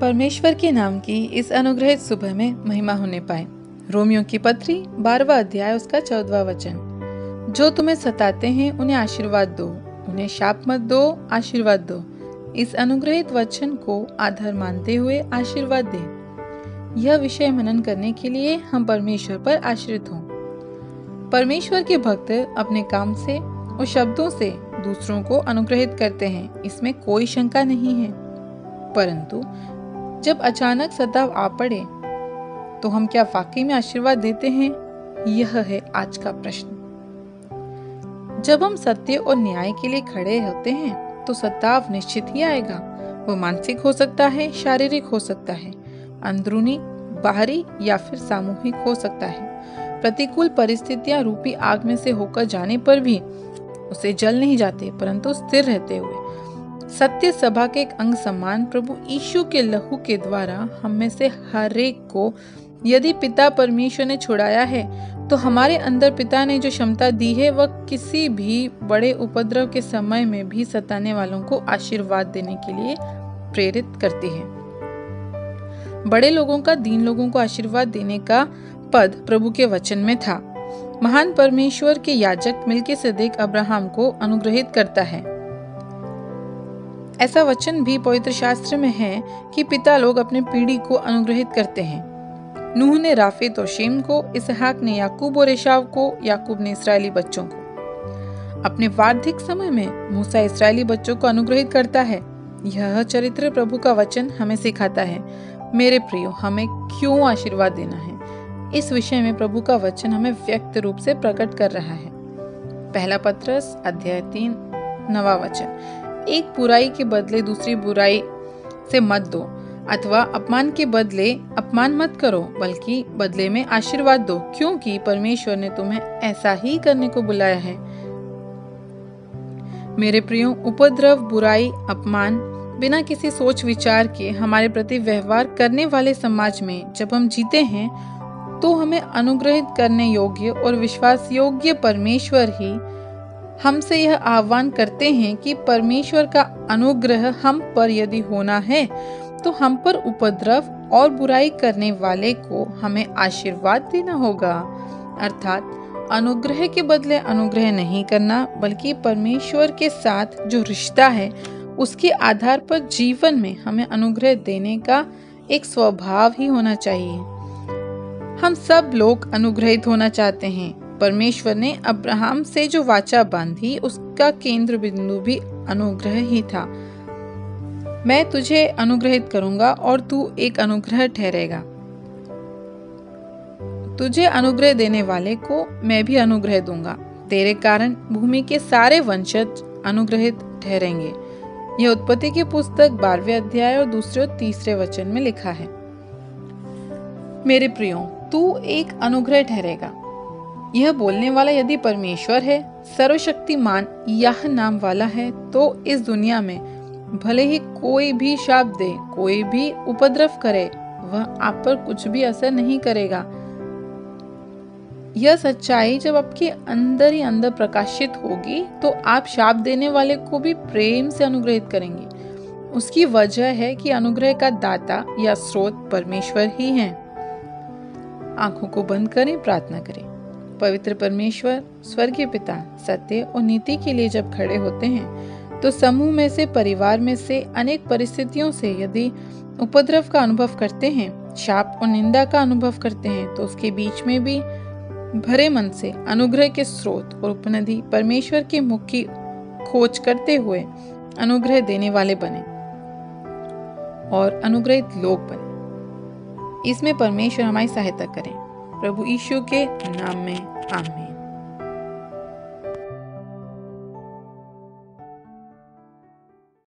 परमेश्वर के नाम की इस अनुग्रहित सुबह में महिमा होने पाए। रोमियो की पत्री 12वां अध्याय उसका 14वां वचन। जो तुम्हें सताते हैं उन्हें आशीर्वाद दो, उन्हें शाप मत दो, आशीर्वाद दो। इस अनुग्रहित वचन को आधार मानते हुए आशीर्वाद दें। यह विषय मनन करने के लिए हम परमेश्वर पर आश्रित हों। परमेश्वर के भक्त अपने काम से और शब्दों से दूसरों को अनुग्रहित करते हैं, इसमें कोई शंका नहीं है। परंतु जब अचानक सताव आ पड़े तो हम क्या वाकई में आशीर्वाद देते हैं? यह है आज का प्रश्न। जब हम सत्य और न्याय के लिए खड़े होते हैं तो सताव निश्चित ही आएगा। वो मानसिक हो सकता है, शारीरिक हो सकता है, अंदरूनी, बाहरी या फिर सामूहिक हो सकता है। प्रतिकूल परिस्थितियां रूपी आग में से होकर जाने पर भी उसे जल नहीं जाते, परंतु स्थिर रहते हुए सत्य सभा के एक अंग समान प्रभु यीशु के लहू के द्वारा हम में से हर एक को यदि पिता परमेश्वर ने छुड़ाया है तो हमारे अंदर पिता ने जो क्षमता दी है वह किसी भी बड़े उपद्रव के समय में भी सताने वालों को आशीर्वाद देने के लिए प्रेरित करती है। बड़े लोगों का दीन लोगों को आशीर्वाद देने का पद प्रभु के वचन में था। महान परमेश्वर के याजक मिल्कीसेदेक अब्राहम को अनुग्रहित करता है। ऐसा वचन भी पवित्र शास्त्र में है कि पिता लोग अपने पीढ़ी को अनुग्रहित करते हैं। नूह ने राफेत और शेम को, इसहाक ने याकूब और एसाव को, याकूब ने इस्राएली बच्चों को। अपने वार्धक्य समय में मूसा इस्राएली बच्चों को अनुग्रहित करता है। यह चरित्र प्रभु का वचन हमें सिखाता है। मेरे प्रियो, हमें क्यों आशीर्वाद देना है, इस विषय में प्रभु का वचन हमें व्यक्त रूप से प्रकट कर रहा है। पहला पत्रस अध्याय 3 9वां वचन। एक बुराई के बदले दूसरी बुराई से मत दो, अथवा अपमान के बदले अपमान मत करो, बल्कि बदले में आशीर्वाद दो, क्योंकि परमेश्वर ने तुम्हें ऐसा ही करने को बुलाया है। मेरे प्रियो, उपद्रव, बुराई, अपमान बिना किसी सोच विचार के हमारे प्रति व्यवहार करने वाले समाज में जब हम जीते हैं तो हमें अनुग्रहित करने योग्य और विश्वास योग्य परमेश्वर ही हमसे यह आह्वान करते हैं कि परमेश्वर का अनुग्रह हम पर यदि होना है तो हम पर उपद्रव और बुराई करने वाले को हमें आशीर्वाद देना होगा। अर्थात अनुग्रह के बदले अनुग्रह नहीं करना, बल्कि परमेश्वर के साथ जो रिश्ता है उसके आधार पर जीवन में हमें अनुग्रह देने का एक स्वभाव ही होना चाहिए। हम सब लोग अनुग्रहित होना चाहते हैं। परमेश्वर ने अब्राहम से जो वाचा बांधी उसका केंद्र बिंदु भी अनुग्रह ही था। मैं तुझे अनुग्रहित करूंगा और तू एक अनुग्रह ठहरेगा। तुझे अनुग्रह देने वाले को मैं भी अनुग्रह दूंगा। तेरे कारण भूमि के सारे वंशज अनुग्रहित ठहरेंगे। यह उत्पत्ति की पुस्तक 12वें अध्याय और 2 और 3 वचन में लिखा है। मेरे प्रियो, तू एक अनुग्रह ठहरेगा। यह बोलने वाला यदि परमेश्वर है, सर्वशक्तिमान यह नाम वाला है, तो इस दुनिया में भले ही कोई भी शाप दे, कोई भी उपद्रव करे, वह आप पर कुछ भी असर नहीं करेगा। यह सच्चाई जब आपके अंदर ही अंदर प्रकाशित होगी तो आप शाप देने वाले को भी प्रेम से अनुग्रहित करेंगे। उसकी वजह है कि अनुग्रह का दाता या स्रोत परमेश्वर ही है। आंखों को बंद करें, प्रार्थना करें। पवित्र परमेश्वर, स्वर्गीय पिता, सत्य और नीति के लिए जब खड़े होते हैं तो समूह में से, परिवार में से, अनेक परिस्थितियों से यदि उपद्रव का अनुभव करते हैं, शाप और निंदा का अनुभव करते हैं, तो उसके बीच में भी भरे मन से अनुग्रह के स्रोत और उपनदी परमेश्वर के मुख की खोज करते हुए अनुग्रह देने वाले बने और अनुग्रहित लोग बने। इसमें परमेश्वर हमारी सहायता करें। प्रभु यीशु के नाम में आमीन।